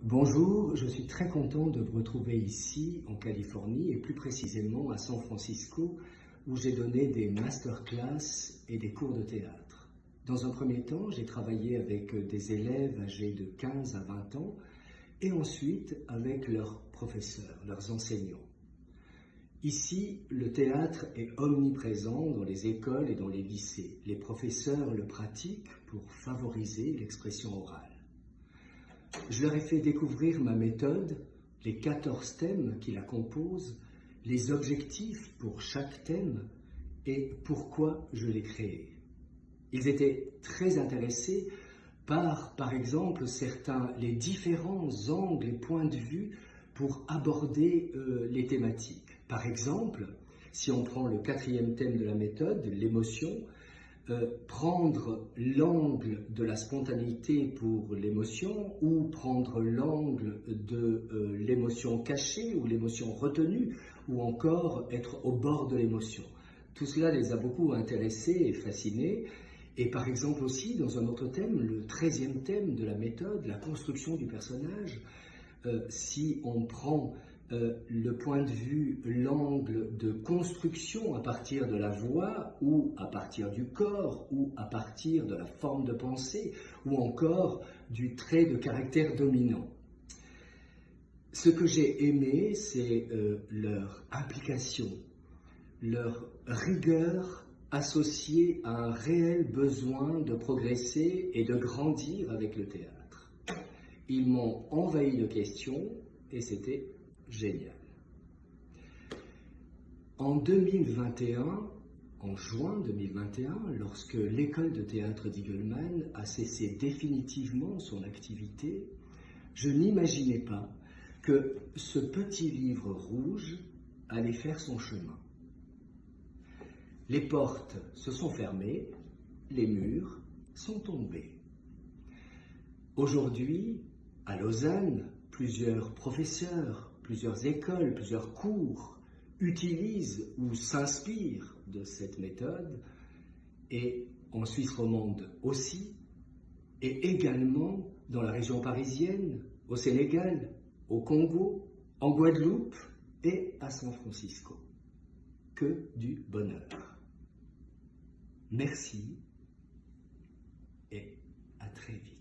Bonjour, je suis très content de vous retrouver ici en Californie et plus précisément à San Francisco où j'ai donné des masterclass et des cours de théâtre. Dans un premier temps, j'ai travaillé avec des élèves âgés de 15 à 20 ans et ensuite avec leurs professeurs, leurs enseignants. Ici, le théâtre est omniprésent dans les écoles et dans les lycées. Les professeurs le pratiquent pour favoriser l'expression orale. Je leur ai fait découvrir ma méthode, les 14 thèmes qui la composent, les objectifs pour chaque thème et pourquoi je l'ai créé. Ils étaient très intéressés par exemple, les différents angles et points de vue pour aborder les thématiques. Par exemple, si on prend le 4e thème de la méthode, l'émotion, prendre l'angle de la spontanéité pour l'émotion ou prendre l'angle de l'émotion cachée ou l'émotion retenue ou encore être au bord de l'émotion. Tout cela les a beaucoup intéressés et fascinés. Et par exemple aussi, dans un autre thème, le 13e thème de la méthode, la construction du personnage, si on prend le point de vue, l'angle de construction à partir de la voix ou à partir du corps ou à partir de la forme de pensée ou encore du trait de caractère dominant. Ce que j'ai aimé, c'est leur implication, leur rigueur associée à un réel besoin de progresser et de grandir avec le théâtre. Ils m'ont envahi de questions et c'était génial. En 2021, en juin 2021, lorsque l'école de théâtre d'Eagleman a cessé définitivement son activité, je n'imaginais pas que ce petit livre rouge allait faire son chemin. Les portes se sont fermées, les murs sont tombés. Aujourd'hui, à Lausanne, plusieurs professeurs, plusieurs écoles, plusieurs cours utilisent ou s'inspirent de cette méthode, et en Suisse romande aussi, et également dans la région parisienne, au Sénégal, au Congo, en Guadeloupe et à San Francisco. Que du bonheur. Merci et à très vite.